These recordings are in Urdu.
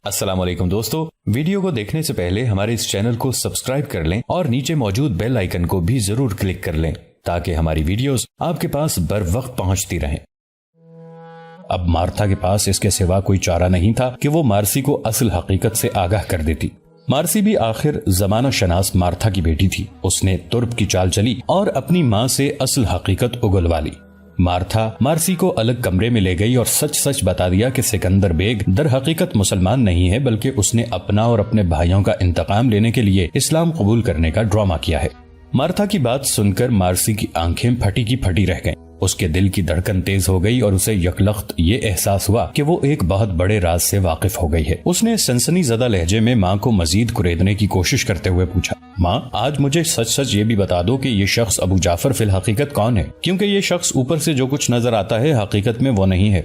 السلام علیکم دوستو، ویڈیو کو دیکھنے سے پہلے ہمارے اس چینل کو سبسکرائب کر لیں اور نیچے موجود بیل آئیکن کو بھی ضرور کلک کر لیں تاکہ ہماری ویڈیوز آپ کے پاس بر وقت پہنچتی رہیں۔ اب مارتھا کے پاس اس کے سوا کوئی چارہ نہیں تھا کہ وہ مارسی کو اصل حقیقت سے آگاہ کر دیتی۔ مارسی بھی آخر زمانہ شناس مارتھا کی بیٹی تھی۔ اس نے ترپ کی چال چلی اور اپنی ماں سے اصل حقیقت اگلوا لی۔ مارتھا مارسی کو الگ کمرے میں لے گئی اور سچ سچ بتا دیا کہ سکندر بیگ در حقیقت مسلمان نہیں ہے، بلکہ اس نے اپنا اور اپنے بھائیوں کا انتقام لینے کے لیے اسلام قبول کرنے کا ڈرامہ کیا ہے۔ مارتھا کی بات سن کر مارسی کی آنکھیں پھٹی کی پھٹی رہ گئیں۔ اس کے دل کی دھڑکن تیز ہو گئی اور اسے یکلخت یہ احساس ہوا کہ وہ ایک بہت بڑے راز سے واقف ہو گئی ہے۔ اس نے سنسنی زدہ لہجے میں ماں کو مزید کریدنے کی کوشش کرتے ہوئے پوچھا، ماں آج مجھے سچ سچ یہ بھی بتا دو کہ یہ شخص ابو جعفر فی الحقیقت کون ہے، کیونکہ یہ شخص اوپر سے جو کچھ نظر آتا ہے حقیقت میں وہ نہیں ہے۔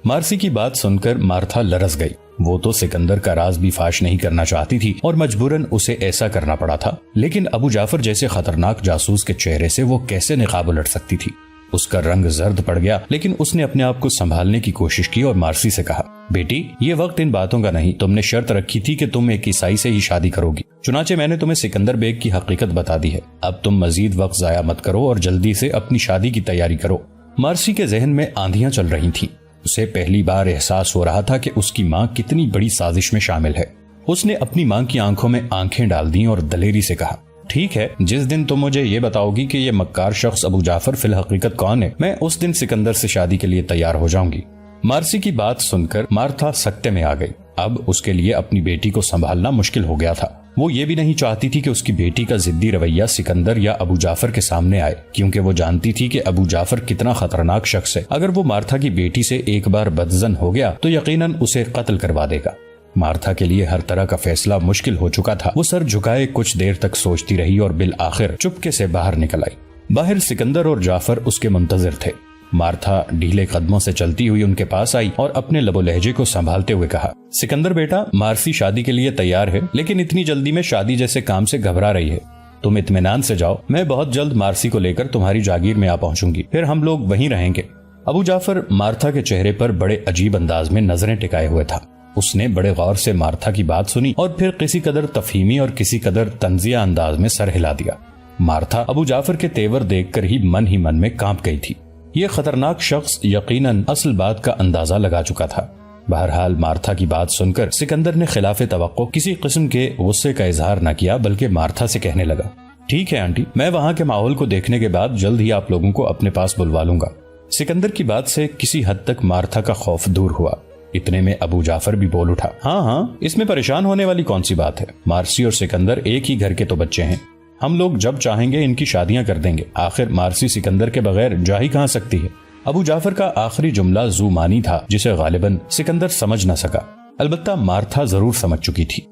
مارسی کی بات سن کر مارتھا لرز گئی۔ وہ تو سکندر کا راز بھی فاش نہیں کرنا چاہتی تھی اور مجبوراً اسے ایسا کرنا پڑا تھا، لیکن ابو جعفر جیسے خطرناک جاسوس کے چہرے سے وہ کیسے نقاب الٹ سکتی تھی؟ اس کا رنگ زرد پڑ گیا، لیکن اس نے اپنے آپ کو سنبھالنے کی کوشش کی اور مارسی سے کہا، بیٹی یہ وقت ان باتوں کا نہیں، تم نے شرط رکھی تھی کہ تم ایک عیسائی سے ہی شادی کرو گی، چنانچہ میں نے تمہیں سکندر بیگ کی حقیقت بتا دی ہے۔ اب تم مزید وقت ضائع مت کرو اور جلدی سے اپنی شادی کی تیاری کرو۔ مارسی کے ذہن میں آندھیاں چل رہی تھیں۔ اسے پہلی بار احساس ہو رہا تھا کہ اس کی ماں کتنی بڑی سازش میں شامل ہے۔ اس نے اپنی ماں کی آنکھوں میں آنکھیں ڈال دیں اور دلیری سے کہا، ٹھیک ہے، جس دن تم مجھے یہ بتاؤ گی کہ یہ مکار شخص ابو جعفر فی الحقیقت کون ہے، میں اس دن سکندر سے شادی کے لیے تیار ہو جاؤں گی۔ مارسی کی بات سن کر مارتھا سکتے میں آ گئی۔ اب اس کے لیے اپنی بیٹی کو سنبھالنا مشکل ہو گیا تھا۔ وہ یہ بھی نہیں چاہتی تھی کہ اس کی بیٹی کا ضدی رویہ سکندر یا ابو جعفر کے سامنے آئے، کیونکہ وہ جانتی تھی کہ ابو جعفر کتنا خطرناک شخص ہے۔ اگر وہ مارتھا کی بیٹی سے ایک بار بدظن ہو گیا تو یقیناً اسے قتل کروا دے گا۔ مارتھا کے لیے ہر طرح کا فیصلہ مشکل ہو چکا تھا۔ وہ سر جھکائے کچھ دیر تک سوچتی رہی اور بالآخر چپکے سے باہر نکل آئی۔ باہر سکندر اور جعفر اس کے منتظر تھے۔ مارتھا ڈھیلے قدموں سے چلتی ہوئی ان کے پاس آئی اور اپنے لب و لہجے کو سنبھالتے ہوئے کہا، سکندر بیٹا، مارسی شادی کے لیے تیار ہے، لیکن اتنی جلدی میں شادی جیسے کام سے گھبرا رہی ہے۔ تم اطمینان سے جاؤ، میں بہت جلد مارسی کو لے کر تمہاری جاگیر میں آ پہنچوں گی، پھر ہم لوگ وہیں رہیں گے۔ ابو جعفر مارتھا کے چہرے پر بڑے عجیب انداز میں نظریں ٹکائے ہوئے تھا۔ اس نے بڑے غور سے مارتھا کی بات سنی اور پھر کسی قدر تفہیمی اور کسی قدر تنزیہ انداز میں سر ہلا دیا۔ مارتھا ابو جعفر کے تیور دیکھ کر ہی من میں کانپ گئی تھی۔ یہ خطرناک شخص یقیناً اصل بات کا اندازہ لگا چکا تھا۔ بہرحال مارتھا کی بات سن کر سکندر نے خلاف توقع کسی قسم کے غصے کا اظہار نہ کیا، بلکہ مارتھا سے کہنے لگا، ٹھیک ہے آنٹی، میں وہاں کے ماحول کو دیکھنے کے بعد جلد ہی آپ لوگوں کو اپنے پاس بلوا لوں گا۔ سکندر کی بات سے کسی حد تک مارتھا کا خوف دور ہوا۔ اتنے میں ابو جعفر بھی بول اٹھا، ہاں، اس میں پریشان ہونے والی کون سی بات ہے؟ مارسی اور سکندر ایک ہی گھر کے تو بچے ہیں، ہم لوگ جب چاہیں گے ان کی شادیاں کر دیں گے، آخر مارسی سکندر کے بغیر جا ہی کہاں سکتی ہے؟ ابو جعفر کا آخری جملہ ذو معنی تھا جسے غالباً سکندر سمجھ نہ سکا، البتہ مارتھا ضرور سمجھ چکی تھی۔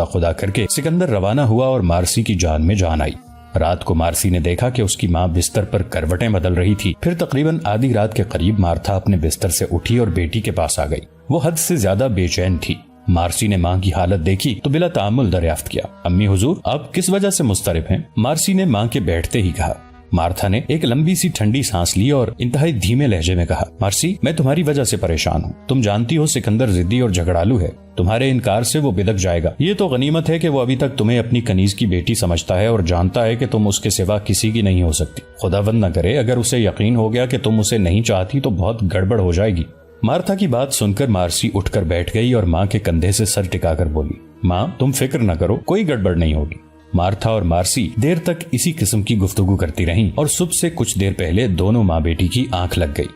خدا کر کے سکندر روانہ ہوا اور مارسی کی جان میں جان آئی۔ رات کو مارسی نے دیکھا کہ اس کی ماں بستر پر کروٹیں بدل رہی تھی۔ پھر تقریباً آدھی رات کے قریب مارتھا اپنے بستر سے اٹھی اور بیٹی کے پاس آ گئی۔ وہ حد سے زیادہ بے چین تھی۔ مارسی نے ماں کی حالت دیکھی تو بلا تعامل دریافت کیا، امی حضور آپ کس وجہ سے مضطرب ہیں؟ مارسی نے ماں کے بیٹھتے ہی کہا۔ مارتھا نے ایک لمبی سی ٹھنڈی سانس لی اور انتہائی دھیمے لہجے میں کہا، مارسی میں تمہاری وجہ سے پریشان ہوں۔ تم جانتی ہو سکندر ضدی اور جھگڑالو ہے، تمہارے انکار سے وہ بدک جائے گا۔ یہ تو غنیمت ہے کہ وہ ابھی تک تمہیں اپنی کنیز کی بیٹی سمجھتا ہے اور جانتا ہے کہ تم اس کے سوا کسی کی نہیں ہو سکتی۔ خداوند نہ کرے اگر اسے یقین ہو گیا کہ تم اسے نہیں چاہتی تو بہت گڑبڑ ہو جائے گی۔ مارتھا کی بات سن کر مارسی اٹھ کر بیٹھ گئی اور ماں کے کندھے سے سر ٹکا کر بولی، ماں تم فکر نہ کرو، کوئی گڑبڑ نہیں ہوگی۔ مارتھا اور مارسی دیر تک اسی قسم کی گفتگو کرتی رہیں اور صبح سے کچھ دیر پہلے دونوں ماں بیٹی کی آنکھ لگ گئی۔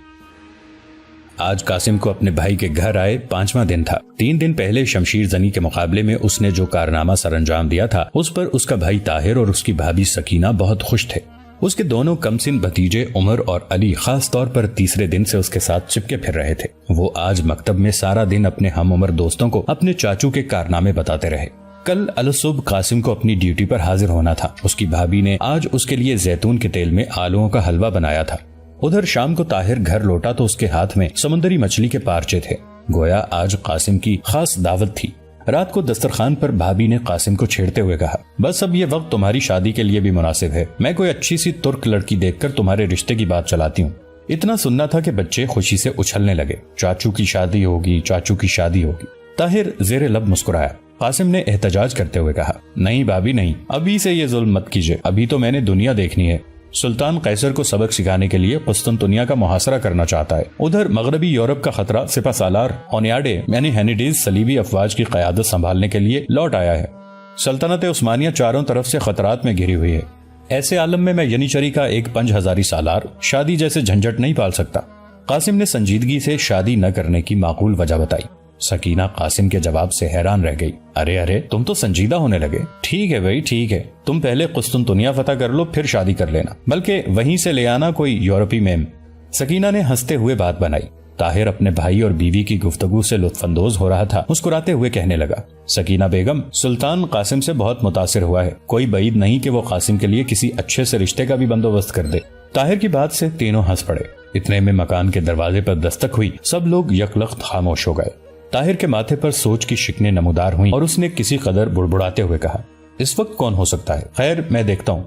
آج قاسم کو اپنے بھائی کے گھر آئے 5واں دن تھا۔ 3 دن پہلے شمشیر زنی کے مقابلے میں اس نے جو کارنامہ سر انجام دیا تھا اس پر اس کا بھائی طاہر اور اس کی بھابھی سکینہ بہت خوش تھے۔ اس کے دونوں کمسن بھتیجے عمر اور علی خاص طور پر تیسرے دن سے اس کے ساتھ چپکے پھر رہے تھے۔ وہ آج مکتب میں سارا دن اپنے ہم عمر دوستوں کو اپنے چاچو کے کارنامے بتاتے رہے۔ کل الصبح قاسم کو اپنی ڈیوٹی پر حاضر ہونا تھا۔ اس کی بھابھی نے آج اس کے لیے زیتون کے تیل میں آلوؤں کا حلوہ بنایا تھا۔ ادھر شام کو طاہر گھر لوٹا تو اس کے ہاتھ میں سمندری مچھلی کے پارچے تھے، گویا آج قاسم کی خاص دعوت تھی۔ رات کو دسترخوان پر بھابھی نے قاسم کو چھیڑتے ہوئے کہا، بس اب یہ وقت تمہاری شادی کے لیے بھی مناسب ہے، میں کوئی اچھی سی ترک لڑکی دیکھ کر تمہارے رشتے کی بات چلاتی ہوں۔ اتنا سننا تھا کہ بچے خوشی سے اچھلنے لگے، چاچو کی شادی ہوگی، چاچو کی شادی ہوگی۔ طاہر زیر لب مسکرایا۔ قاسم نے احتجاج کرتے ہوئے کہا، نہیں بھابھی نہیں، ابھی سے یہ ظلم مت کیجیے، ابھی تو میں نے دنیا دیکھنی ہے۔ سلطان قیصر کو سبق سکھانے کے لیے قسطنطنیہ کا محاصرہ کرنا چاہتا ہے۔ ادھر مغربی یورپ کا خطرہ سپہ سالار ہونیاڈے یعنی ہینیڈیز صلیبی افواج کی قیادت سنبھالنے کے لیے لوٹ آیا ہے۔ سلطنت عثمانیہ چاروں طرف سے خطرات میں گھری ہوئی ہے۔ ایسے عالم میں ینیچری کا ایک 5000 سالار شادی جیسے جھنجھٹ نہیں پال سکتا۔ قاسم نے سنجیدگی سے شادی نہ کرنے کی معقول وجہ بتائی۔ سکینہ قاسم کے جواب سے حیران رہ گئی۔ ارے تم تو سنجیدہ ہونے لگے۔ ٹھیک ہے بھائی ٹھیک ہے، تم پہلے قسطنطنیہ فتح کر لو پھر شادی کر لینا، بلکہ وہیں سے لے آنا کوئی یورپی میم۔ سکینہ نے ہنستے ہوئے بات بنائی۔ طاہر اپنے بھائی اور بیوی کی گفتگو سے لطف اندوز ہو رہا تھا، مسکراتے ہوئے کہنے لگا، سکینہ بیگم، سلطان قاسم سے بہت متاثر ہوا ہے، کوئی بعید نہیں کہ وہ قاسم کے لیے کسی اچھے سے رشتے کا بھی بندوبست کر دے۔ طاہر کی بات سے تینوں ہنس پڑے۔ اتنے میں مکان کے دروازے پر دستک ہوئی، سب لوگ یکلخت خاموش ہو گئے۔ طاہر کے ماتھے پر سوچ کی شکنیں نمودار ہوئیں اور اس نے کسی قدر بڑبڑاتے ہوئے کہا، اس وقت کون ہو سکتا ہے؟ خیر میں دیکھتا ہوں۔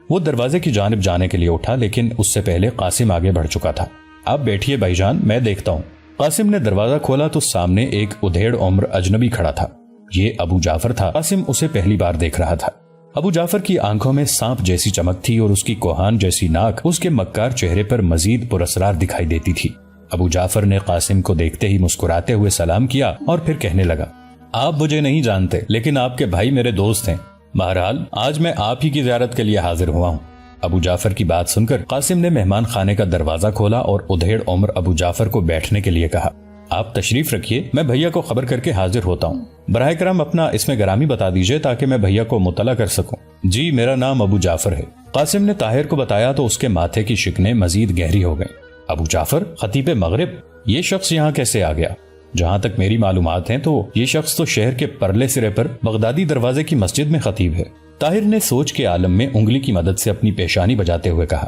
وہ دروازے کی جانب جانے کے لیے اٹھا، لیکن اس سے پہلے قاسم آگے بڑھ چکا تھا۔ آپ بیٹھیے بھائی جان، میں دیکھتا ہوں۔ قاسم نے دروازہ کھولا تو سامنے ایک ادھیڑ عمر اجنبی کھڑا تھا۔ یہ ابو جعفر تھا۔ قاسم اسے پہلی بار دیکھ رہا تھا۔ ابو جعفر کی آنکھوں میں سانپ جیسی چمک تھی اور اس کی کوہان جیسی ناک اس کے مکار چہرے پر مزید پراسرار دکھائی دیتی تھی۔ ابو جعفر نے قاسم کو دیکھتے ہی مسکراتے ہوئے سلام کیا اور پھر کہنے لگا، آپ مجھے نہیں جانتے لیکن آپ کے بھائی میرے دوست ہیں، بہرحال آج میں آپ ہی کی زیارت کے لیے حاضر ہوا ہوں۔ ابو جعفر کی بات سن کر قاسم نے مہمان خانے کا دروازہ کھولا اور ادھیڑ عمر ابو جعفر کو بیٹھنے کے لیے کہا، آپ تشریف رکھیے، میں بھیا کو خبر کر کے حاضر ہوتا ہوں۔ براہ کرم اپنا اسم گرامی بتا دیجئے تاکہ میں بھیا کو مطلع کر سکوں۔ جی میرا نام ابو جعفر ہے۔ قاسم نے طاہر کو بتایا تو اس کے ماتھے کی شکنیں مزید گہری ہو گئیں۔ ابو جعفر، خطیب مغرب، یہ شخص یہاں کیسے آ گیا؟ جہاں تک میری معلومات ہیں تو یہ شخص تو شہر کے پرلے سرے پر بغدادی دروازے کی مسجد میں خطیب ہے۔ طاہر نے سوچ کے عالم میں انگلی کی مدد سے اپنی پیشانی بجاتے ہوئے کہا،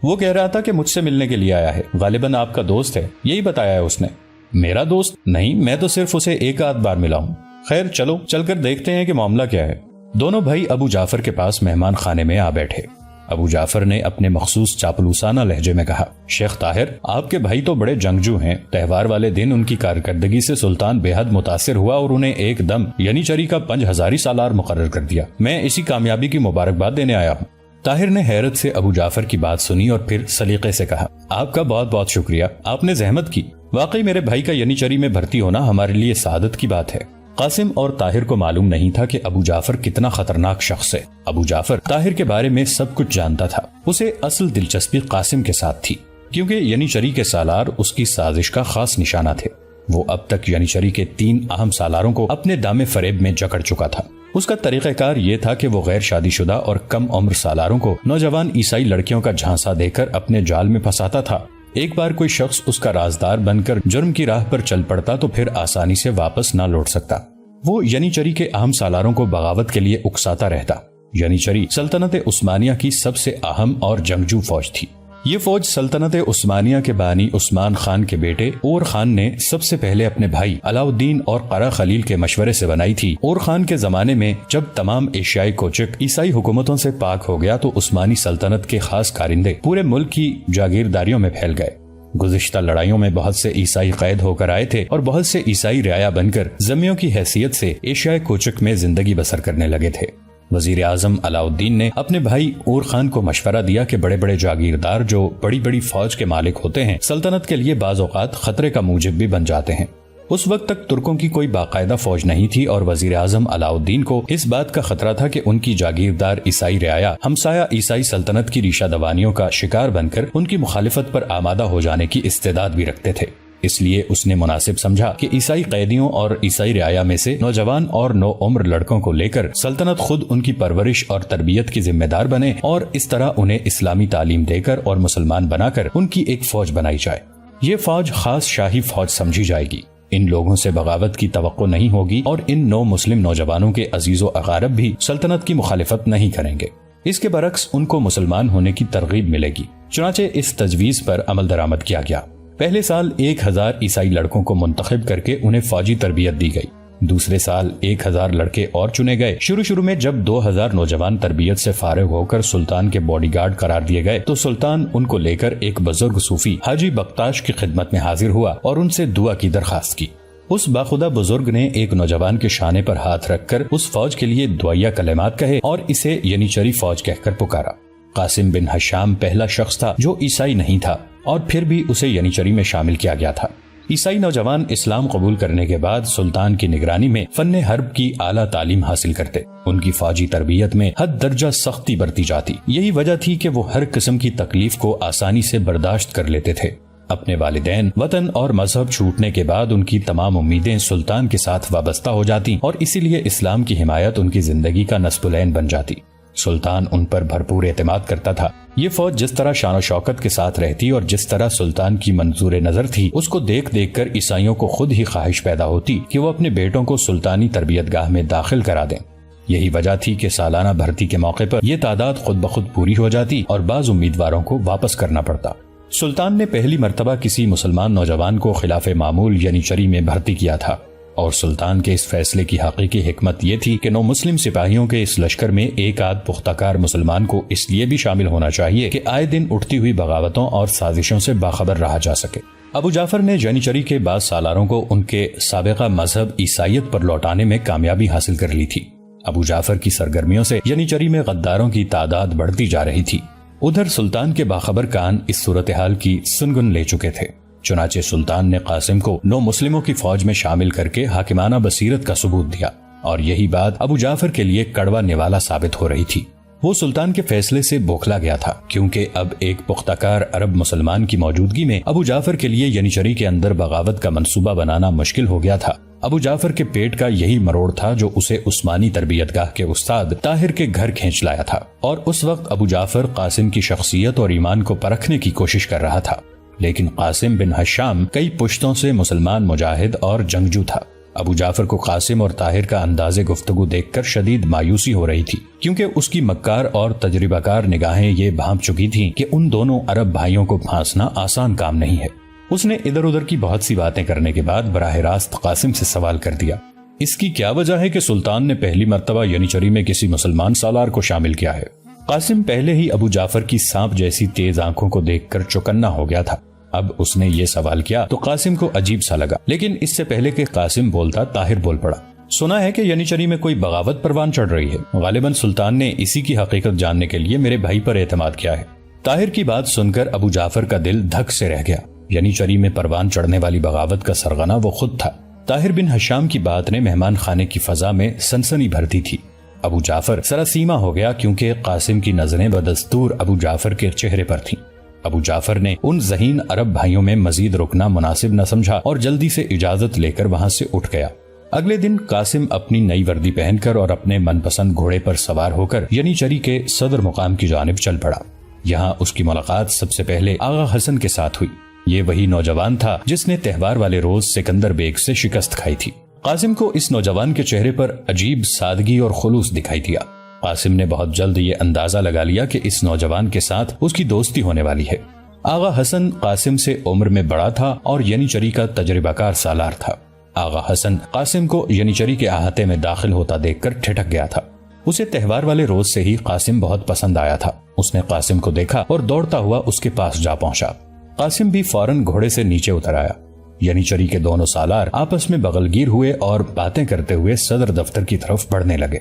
وہ کہہ رہا تھا کہ مجھ سے ملنے کے لیے آیا ہے، غالباً آپ کا دوست ہے، یہی بتایا ہے اس نے۔ میرا دوست نہیں، میں تو صرف اسے ایک آدھ بار ملا ہوں۔ خیر چلو چل کر دیکھتے ہیں کہ معاملہ کیا ہے۔ دونوں بھائی ابو جعفر کے پاس مہمان خانے میں آ بیٹھے۔ ابو جعفر نے اپنے مخصوص چاپلوسانہ لہجے میں کہا، شیخ طاہر، آپ کے بھائی تو بڑے جنگجو ہیں۔ تہوار والے دن ان کی کارکردگی سے سلطان بے حد متاثر ہوا اور انہیں ایک دم ینیچری کا 5000 سالار مقرر کر دیا۔ میں اسی کامیابی کی مبارکباد دینے آیا ہوں۔ طاہر نے حیرت سے ابو جعفر کی بات سنی اور پھر سلیقے سے کہا، آپ کا بہت بہت شکریہ، آپ نے زحمت کی۔ واقعی میرے بھائی کا ینیچری میں بھرتی ہونا ہمارے لیے سعادت کی بات ہے۔ قاسم اور طاہر کو معلوم نہیں تھا کہ ابو جعفر کتنا خطرناک شخص ہے۔ ابو جعفر طاہر کے بارے میں سب کچھ جانتا تھا۔ اسے اصل دلچسپی قاسم کے ساتھ تھی، کیونکہ ینیچری کے سالار اس کی سازش کا خاص نشانہ تھے۔ وہ اب تک ینیچری کے 3 اہم سالاروں کو اپنے دام فریب میں جکڑ چکا تھا۔ اس کا طریقہ کار یہ تھا کہ وہ غیر شادی شدہ اور کم عمر سالاروں کو نوجوان عیسائی لڑکیوں کا جھانسا دے کر اپنے جال میں پھنساتا تھا۔ ایک بار کوئی شخص اس کا رازدار بن کر جرم کی راہ پر چل پڑتا تو پھر آسانی سے واپس نہ لوٹ سکتا۔ وہ ینیچری کے اہم سالاروں کو بغاوت کے لیے اکساتا رہتا۔ ینیچری سلطنت عثمانیہ کی سب سے اہم اور جنگجو فوج تھی۔ یہ فوج سلطنت عثمانیہ کے بانی عثمان خان کے بیٹے اور خان نے سب سے پہلے اپنے بھائی علاؤالدین اور قرا خلیل کے مشورے سے بنائی تھی۔ اور خان کے زمانے میں جب تمام ایشیائی کوچک عیسائی حکومتوں سے پاک ہو گیا تو عثمانی سلطنت کے خاص کارندے پورے ملک کی جاگیرداریوں میں پھیل گئے۔ گزشتہ لڑائیوں میں بہت سے عیسائی قید ہو کر آئے تھے اور بہت سے عیسائی رعایا بن کر ذمیوں کی حیثیت سے ایشیائی کوچک میں زندگی بسر کرنے لگے تھے۔ وزیر اعظم علاؤالدین نے اپنے بھائی اور خان کو مشورہ دیا کہ بڑے بڑے جاگیردار جو بڑی بڑی فوج کے مالک ہوتے ہیں سلطنت کے لیے بعض اوقات خطرے کا موجب بھی بن جاتے ہیں۔ اس وقت تک ترکوں کی کوئی باقاعدہ فوج نہیں تھی اور وزیر اعظم علاؤالدین کو اس بات کا خطرہ تھا کہ ان کی جاگیردار عیسائی رعایا ہمسایہ عیسائی سلطنت کی ریشہ دوانیوں کا شکار بن کر ان کی مخالفت پر آمادہ ہو جانے کی استعداد بھی رکھتے تھے۔ اس لیے اس نے مناسب سمجھا کہ عیسائی قیدیوں اور عیسائی رعایا میں سے نوجوان اور نو عمر لڑکوں کو لے کر سلطنت خود ان کی پرورش اور تربیت کی ذمہ دار بنے اور اس طرح انہیں اسلامی تعلیم دے کر اور مسلمان بنا کر ان کی ایک فوج بنائی جائے۔ یہ فوج خاص شاہی فوج سمجھی جائے گی۔ ان لوگوں سے بغاوت کی توقع نہیں ہوگی اور ان نو مسلم نوجوانوں کے عزیز و اقارب بھی سلطنت کی مخالفت نہیں کریں گے۔ اس کے برعکس ان کو مسلمان ہونے کی ترغیب ملے گی۔ چنانچہ اس تجویز پر عمل درآمد کیا گیا۔ پہلے سال 1000 عیسائی لڑکوں کو منتخب کر کے انہیں فوجی تربیت دی گئی۔ دوسرے سال 1000 لڑکے اور چنے گئے۔ شروع میں جب 2000 نوجوان تربیت سے فارغ ہو کر سلطان کے باڈی گارڈ قرار دیے گئے تو سلطان ان کو لے کر ایک بزرگ صوفی حاجی بختاش کی خدمت میں حاضر ہوا اور ان سے دعا کی درخواست کی۔ اس باخدا بزرگ نے ایک نوجوان کے شانے پر ہاتھ رکھ کر اس فوج کے لیے دعائیہ کلمات کہے اور اسے ینیچری فوج کہہ کر پکارا۔ قاسم بن حشام پہلا شخص تھا جو عیسائی نہیں تھا اور پھر بھی اسے ینیچری میں شامل کیا گیا تھا۔ عیسائی نوجوان اسلام قبول کرنے کے بعد سلطان کی نگرانی میں فن حرب کی اعلیٰ تعلیم حاصل کرتے۔ ان کی فوجی تربیت میں حد درجہ سختی برتی جاتی۔ یہی وجہ تھی کہ وہ ہر قسم کی تکلیف کو آسانی سے برداشت کر لیتے تھے۔ اپنے والدین، وطن اور مذہب چھوٹنے کے بعد ان کی تمام امیدیں سلطان کے ساتھ وابستہ ہو جاتی اور اسی لیے اسلام کی حمایت ان کی زندگی کا نصب العین بن جاتی۔ سلطان ان پر بھرپور اعتماد کرتا تھا۔ یہ فوج جس طرح شان و شوکت کے ساتھ رہتی اور جس طرح سلطان کی منظور نظر تھی، اس کو دیکھ دیکھ کر عیسائیوں کو خود ہی خواہش پیدا ہوتی کہ وہ اپنے بیٹوں کو سلطانی تربیت گاہ میں داخل کرا دیں۔ یہی وجہ تھی کہ سالانہ بھرتی کے موقع پر یہ تعداد خود بخود پوری ہو جاتی اور بعض امیدواروں کو واپس کرنا پڑتا۔ سلطان نے پہلی مرتبہ کسی مسلمان نوجوان کو خلاف معمول ینیچری میں بھرتی کیا تھا، اور سلطان کے اس فیصلے کی حقیقی حکمت یہ تھی کہ نو مسلم سپاہیوں کے اس لشکر میں ایک آدھ پختہ کار مسلمان کو اس لیے بھی شامل ہونا چاہیے کہ آئے دن اٹھتی ہوئی بغاوتوں اور سازشوں سے باخبر رہا جا سکے۔ ابو جعفر نے ینیچری کے بعض سالاروں کو ان کے سابقہ مذہب عیسائیت پر لوٹانے میں کامیابی حاصل کر لی تھی۔ ابو جعفر کی سرگرمیوں سے ینیچری میں غداروں کی تعداد بڑھتی جا رہی تھی۔ ادھر سلطان کے باخبر کان اس صورتحال کی سنگن لے چکے تھے۔ چنانچہ سلطان نے قاسم کو نو مسلموں کی فوج میں شامل کر کے حاکمانہ بصیرت کا ثبوت دیا، اور یہی بات ابو جعفر کے لیے کڑوا نوالا ثابت ہو رہی تھی۔ وہ سلطان کے فیصلے سے بوکھلا گیا تھا، کیونکہ اب ایک پختہ کار عرب مسلمان کی موجودگی میں ابو جعفر کے لیے ینیچری کے اندر بغاوت کا منصوبہ بنانا مشکل ہو گیا تھا۔ ابو جعفر کے پیٹ کا یہی مروڑ تھا جو اسے عثمانی تربیت گاہ کے استاد طاہر کے گھر کھینچ لایا تھا، اور اس وقت ابو جعفر قاسم کی شخصیت اور ایمان کو پرکھنے کی کوشش کر رہا تھا۔ لیکن قاسم بن حشام کئی پشتوں سے مسلمان مجاہد اور جنگجو تھا۔ ابو جعفر کو قاسم اور طاہر کا انداز گفتگو دیکھ کر شدید مایوسی ہو رہی تھی، کیونکہ اس کی مکار اور تجربہ کار نگاہیں یہ بھانپ چکی تھیں کہ ان دونوں عرب بھائیوں کو پھانسنا آسان کام نہیں ہے۔ اس نے ادھر ادھر کی بہت سی باتیں کرنے کے بعد براہ راست قاسم سے سوال کر دیا، اس کی کیا وجہ ہے کہ سلطان نے پہلی مرتبہ ینیچری میں کسی مسلمان سالار کو شامل کیا ہے؟ قاسم پہلے ہی ابو جعفر کی سانپ جیسی تیز آنکھوں کو دیکھ کر چوکنا ہو گیا تھا۔ اب اس نے یہ سوال کیا تو قاسم کو عجیب سا لگا، لیکن اس سے پہلے کہ قاسم بولتا طاہر بول پڑا، سنا ہے کہ ینیچری میں کوئی بغاوت پروان چڑھ رہی ہے، غالباً سلطان نے اسی کی حقیقت جاننے کے لیے میرے بھائی پر اعتماد کیا ہے۔ طاہر کی بات سن کر ابو جعفر کا دل دھک سے رہ گیا۔ ینیچری میں پروان چڑھنے والی بغاوت کا سرغنہ وہ خود تھا۔ طاہر بن حشام کی بات نے مہمان خانے کی فضا میں سنسنی بھر دی تھی۔ ابو جعفر سراسیما ہو گیا، کیونکہ قاسم کی نظریں بدستور ابو جعفر کے چہرے پر تھیں۔ ابو جعفر نے ان ذہین عرب بھائیوں میں مزید رکنا مناسب نہ سمجھا اور جلدی سے اجازت لے کر وہاں سے اٹھ گیا۔ اگلے دن قاسم اپنی نئی وردی پہن کر اور اپنے من پسند گھوڑے پر سوار ہو کر ینیچری کے صدر مقام کی جانب چل پڑا۔ یہاں اس کی ملاقات سب سے پہلے آغا حسن کے ساتھ ہوئی۔ یہ وہی نوجوان تھا جس نے تہوار والے روز سکندر بیگ سے شکست کھائی تھی۔ قاسم کو اس نوجوان کے چہرے پر عجیب سادگی اور خلوص دکھائی دیا۔ قاسم نے بہت جلد یہ اندازہ لگا لیا کہ اس نوجوان کے ساتھ اس کی دوستی ہونے والی ہے۔ آغا حسن قاسم سے عمر میں بڑا تھا اور ینیچری کا تجربہ کار سالار تھا۔ آغا حسن قاسم کو ینیچری کے احاطے میں داخل ہوتا دیکھ کر ٹھٹک گیا تھا۔ اسے تہوار والے روز سے ہی قاسم بہت پسند آیا تھا۔ اس نے قاسم کو دیکھا اور دوڑتا ہوا اس کے پاس جا پہنچا۔ قاسم بھی فوراً گھوڑے سے نیچے اتر آیا۔ ینیچری کے دونوں سالار آپس میں بغلگیر ہوئے اور باتیں کرتے ہوئے صدر دفتر کی طرف بڑھنے لگے۔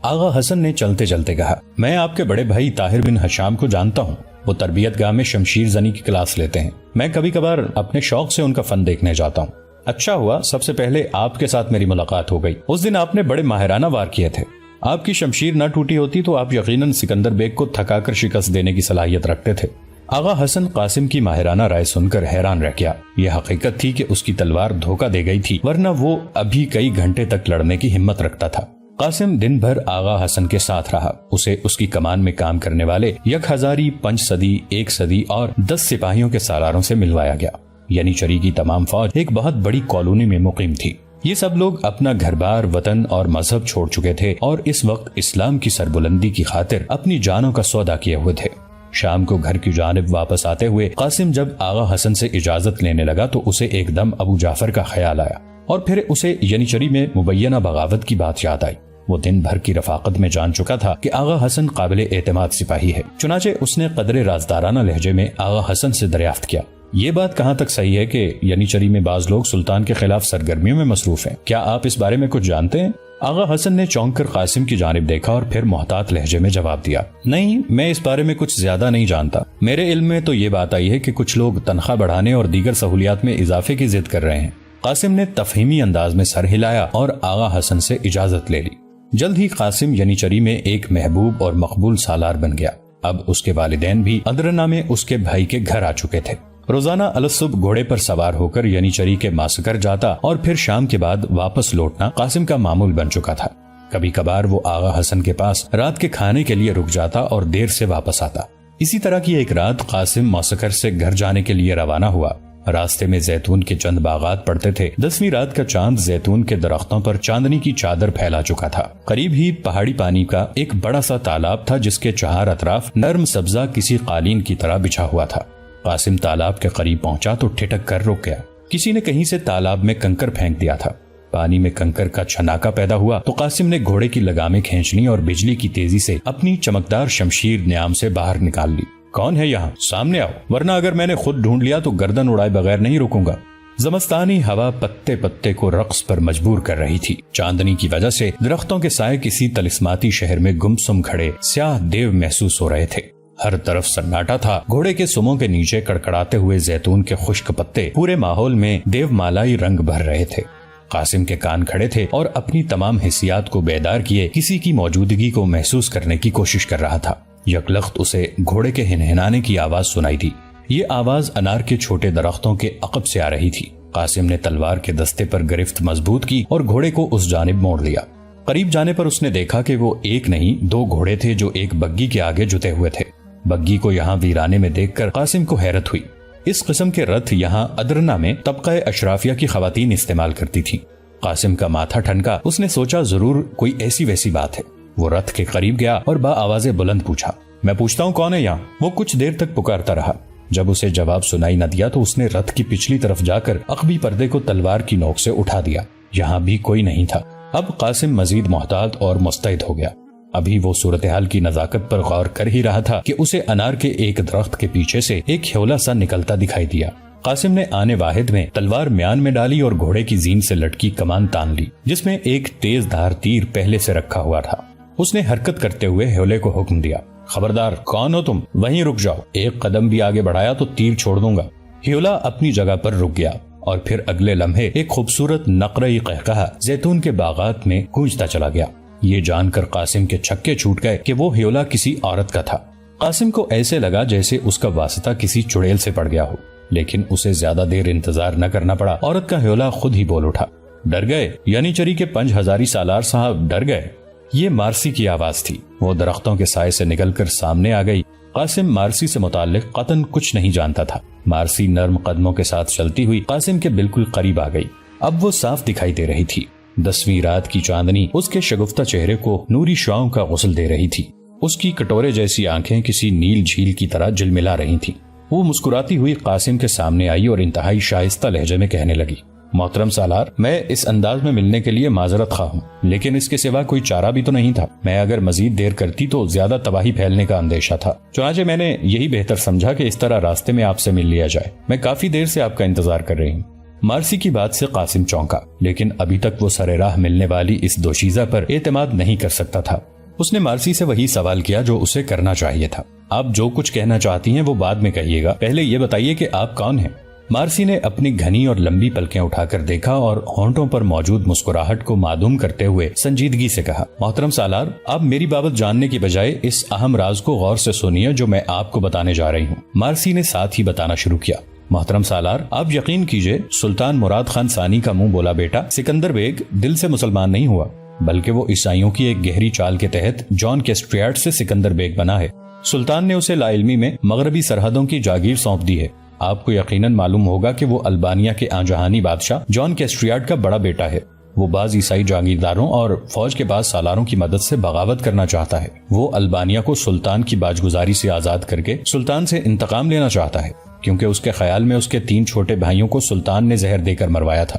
آغا حسن نے چلتے چلتے کہا، میں آپ کے بڑے بھائی طاہر بن حشام کو جانتا ہوں، وہ تربیت گاہ میں شمشیر زنی کی کلاس لیتے ہیں۔ میں کبھی کبھار اپنے شوق سے ان کا فن دیکھنے جاتا ہوں۔ اچھا ہوا سب سے پہلے آپ کے ساتھ میری ملاقات ہو گئی۔ اس دن آپ نے بڑے ماہرانہ وار کیے تھے۔ آپ کی شمشیر نہ ٹوٹی ہوتی تو آپ یقیناً سکندر بیگ کو تھکا کر شکست دینے کی صلاحیت رکھتے تھے۔ آغا حسن قاسم کی ماہرانہ رائے سن کر حیران رہ گیا۔ یہ حقیقت تھی کہ اس کی تلوار دھوکہ دے گئی تھی، ورنہ وہ ابھی کئی گھنٹے تک لڑنے کی ہمت رکھتا تھا۔ قاسم دن بھر آغا حسن کے ساتھ رہا۔ اسے اس کی کمان میں کام کرنے والے 1000 5 صدی 1 صدی اور 10 سپاہیوں کے سالاروں سے ملوایا گیا۔ ینیچری کی تمام فوج ایک بہت بڑی کالونی میں مقیم تھی۔ یہ سب لوگ اپنا گھر بار، وطن اور مذہب چھوڑ چکے تھے اور اس وقت اسلام کی سربلندی کی خاطر اپنی جانوں کا سودا کیے ہوئے تھے۔ شام کو گھر کی جانب واپس آتے ہوئے قاسم جب آغا حسن سے اجازت لینے لگا تو اسے ایک دم ابو جعفر کا خیال آیا، اور پھر اسے ینیچری میں مبینہ بغاوت کی بات یاد آئی۔ وہ دن بھر کی رفاقت میں جان چکا تھا کہ آغا حسن قابل اعتماد سپاہی ہے، چنانچہ اس نے قدر رازدارانہ لہجے میں آغا حسن سے دریافت کیا، یہ بات کہاں تک صحیح ہے کہ ینیچری میں بعض لوگ سلطان کے خلاف سرگرمیوں میں مصروف ہیں؟ کیا آپ اس بارے میں کچھ جانتے ہیں؟ آغا حسن نے چونک کر قاسم کی جانب دیکھا اور پھر محتاط لہجے میں جواب دیا، نہیں، میں اس بارے میں کچھ زیادہ نہیں جانتا۔ میرے علم میں تو یہ بات آئی ہے کہ کچھ لوگ تنخواہ بڑھانے اور دیگر سہولیات میں اضافے کی ضد کر رہے ہیں۔ قاسم نے تفہیمی انداز میں سر ہلایا اور آغا حسن سے اجازت لے لی۔ جلد ہی قاسم ینیچری میں ایک محبوب اور مقبول سالار بن گیا۔ اب اس کے والدین بھی ادرنہ میں اس کے بھائی کے گھر آ چکے تھے۔ روزانہ الصبح گھوڑے پر سوار ہو کر ینیچری کے ماسکر جاتا اور پھر شام کے بعد واپس لوٹنا قاسم کا معمول بن چکا تھا۔ کبھی کبھار وہ آغا حسن کے پاس رات کے کھانے کے لیے رک جاتا اور دیر سے واپس آتا۔ اسی طرح کی ایک رات قاسم ماسکر سے گھر جانے کے لیے روانہ ہوا۔ راستے میں زیتون کے چند باغات پڑتے تھے۔ 10ویں رات کا چاند زیتون کے درختوں پر چاندنی کی چادر پھیلا چکا تھا۔ قریب ہی پہاڑی پانی کا ایک بڑا سا تالاب تھا جس کے چہار اطراف نرم سبزہ کسی قالین کی طرح بچھا ہوا تھا۔ قاسم تالاب کے قریب پہنچا تو ٹھٹک کر رک گیا۔ کسی نے کہیں سے تالاب میں کنکر پھینک دیا تھا۔ پانی میں کنکر کا چھناکا پیدا ہوا تو قاسم نے گھوڑے کی لگامیں کھینچ لی اور بجلی کی تیزی سے اپنی چمکدار شمشیر نیام سے باہر نکال لی۔ کون ہے یہاں؟ سامنے آؤ، ورنہ اگر میں نے خود ڈھونڈ لیا تو گردن اڑائے بغیر نہیں رکوں گا۔ زمستانی ہوا پتے پتے کو رقص پر مجبور کر رہی تھی۔ چاندنی کی وجہ سے درختوں کے سائے کسی طلسماتی شہر میں گمسم کھڑے سیاہ دیو محسوس ہو رہے تھے۔ ہر طرف سناٹا تھا۔ گھوڑے کے سموں کے نیچے کڑکڑاتے ہوئے زیتون کے خشک پتے پورے ماحول میں دیو مالائی رنگ بھر رہے تھے۔ قاسم کے کان کھڑے تھے اور اپنی تمام حسیات کو بیدار کیے کسی کی موجودگی کو محسوس کرنے کی کوشش کر رہا تھا۔ یکلخت اسے گھوڑے کے ہنہنانے کی آواز سنائی دی۔ یہ آواز انار کے چھوٹے درختوں کے عقب سے آ رہی تھی۔ قاسم نے تلوار کے دستے پر گرفت مضبوط کی اور گھوڑے کو اس جانب موڑ لیا۔ قریب جانے پر اس نے دیکھا کہ وہ ایک نہیں 2 گھوڑے تھے جو ایک بگی کے آگے جتے ہوئے تھے۔ بگی کو یہاں ویرانے میں دیکھ کر قاسم کو حیرت ہوئی۔ اس قسم کے رتھ یہاں ادرنہ میں طبقہ اشرافیہ کی خواتین استعمال کرتی تھیں۔ قاسم کا ماتھا ٹھنکا۔ اس نے سوچا ضرور کوئی ایسی ویسی بات ہے۔ وہ رتھ کے قریب گیا اور با آواز بلند پوچھا، میں پوچھتا ہوں کون ہے یہاں؟ وہ کچھ دیر تک پکارتا رہا۔ جب اسے جواب سنائی نہ دیا تو اس نے رتھ کی پچھلی طرف جا کر عقبی پردے کو تلوار کی نوک سے اٹھا دیا۔ یہاں بھی کوئی نہیں تھا۔ اب قاسم مزید محتاط اور مستعد ہو گیا۔ ابھی وہ صورتحال کی نزاکت پر غور کر ہی رہا تھا کہ اسے انار کے ایک درخت کے پیچھے سے ایک ہیولا سا نکلتا دکھائی دیا۔ قاسم نے آنے واحد میں تلوار میان میں ڈالی اور گھوڑے کی زین سے لٹکی کمان تان لی جس میں ایک تیز دھار تیر پہلے سے رکھا ہوا تھا۔ اس نے حرکت کرتے ہوئے ہیولے کو حکم دیا، خبردار، کون ہو تم؟ وہیں رک جاؤ۔ ایک قدم بھی آگے بڑھایا تو تیر چھوڑ دوں گا۔ ہیولا اپنی جگہ پر رک گیا اور پھر اگلے لمحے ایک خوبصورت نقرئی قہقہا زیتون کے باغات میں گونجتا چلا گیا۔ یہ جان کر قاسم کے چھکے چھوٹ گئے کہ وہ ہیولا کسی عورت کا تھا۔ قاسم کو ایسے لگا جیسے اس کا واسطہ کسی چڑیل سے پڑ گیا ہو، لیکن اسے زیادہ دیر انتظار نہ کرنا پڑا۔ عورت کا ہیولا خود ہی بول اٹھا، ڈر گئے ینیچری کے 5000 سالار صاحب، ڈر گئے؟ یہ مارسی کی آواز تھی۔ وہ درختوں کے سائے سے نکل کر سامنے آ گئی۔ قاسم مارسی سے متعلق قطعاً کچھ نہیں جانتا تھا۔ مارسی نرم قدموں کے ساتھ چلتی ہوئی قاسم کے بالکل قریب آ گئی۔ اب وہ صاف دکھائی دے رہی تھی۔ 10ویں رات کی چاندنی اس کے شگفتہ چہرے کو نوری شعاؤں کا غسل دے رہی تھی۔ اس کی کٹورے جیسی آنکھیں کسی نیل جھیل کی طرح جلملا رہی تھیں۔ وہ مسکراتی ہوئی قاسم کے سامنے آئی اور انتہائی شائستہ لہجے میں کہنے لگی، محترم سالار، میں اس انداز میں ملنے کے لیے معذرت خواہ ہوں، لیکن اس کے سوا کوئی چارہ بھی تو نہیں تھا۔ میں اگر مزید دیر کرتی تو زیادہ تباہی پھیلنے کا اندیشہ تھا، چنانچہ میں نے یہی بہتر سمجھا کہ اس طرح راستے میں آپ سے مل لیا جائے۔ میں کافی دیر سے آپ کا انتظار کر رہی ہوں۔ مارسی کی بات سے قاسم چونکا، لیکن ابھی تک وہ سر راہ ملنے والی اس دوشیزہ پر اعتماد نہیں کر سکتا تھا۔ اس نے مارسی سے وہی سوال کیا جو اسے کرنا چاہیے تھا، آپ جو کچھ کہنا چاہتی ہیں وہ بعد میں کہیے گا، پہلے یہ بتائیے کہ آپ کون ہیں؟ مارسی نے اپنی گھنی اور لمبی پلکیں اٹھا کر دیکھا اور ہونٹوں پر موجود مسکراہٹ کو معدوم کرتے ہوئے سنجیدگی سے کہا، محترم سالار، آپ میری بابت جاننے کی بجائے اس اہم راز کو غور سے سنیے جو میں آپ کو بتانے جا رہی ہوں۔ مارسی نے ساتھ ہی بتانا شروع کیا، محترم سالار، آپ یقین کیجئے، سلطان مراد خان ثانی کا منہ بولا بیٹا سکندر بیگ دل سے مسلمان نہیں ہوا، بلکہ وہ عیسائیوں کی ایک گہری چال کے تحت جان کیسٹریاٹ سے سکندر بیگ بنا ہے۔ سلطان نے اسے لا علمی میں مغربی سرحدوں کی جاگیر سونپ دی ہے۔ آپ کو یقیناً معلوم ہوگا کہ وہ البانیہ کے آنجہانی بادشاہ جان کیسٹریاٹ کا بڑا بیٹا ہے۔ وہ بعض عیسائی جاگیرداروں اور فوج کے بعض سالاروں کی مدد سے بغاوت کرنا چاہتا ہے۔ وہ البانیہ کو سلطان کی باجگزاری سے آزاد کر کے سلطان سے انتقام لینا چاہتا ہے، کیونکہ اس کے خیال میں اس کے 3 چھوٹے بھائیوں کو سلطان نے زہر دے کر مروایا تھا۔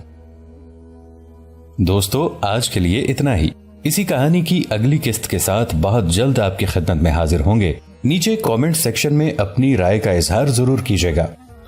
دوستو، آج کے لیے اتنا ہی۔ اسی کہانی کی اگلی قسط کے ساتھ بہت جلد آپ کی خدمت میں حاضر ہوں گے۔ نیچے کامنٹ سیکشن میں اپنی رائے کا اظہار ضرور کیجیے گا۔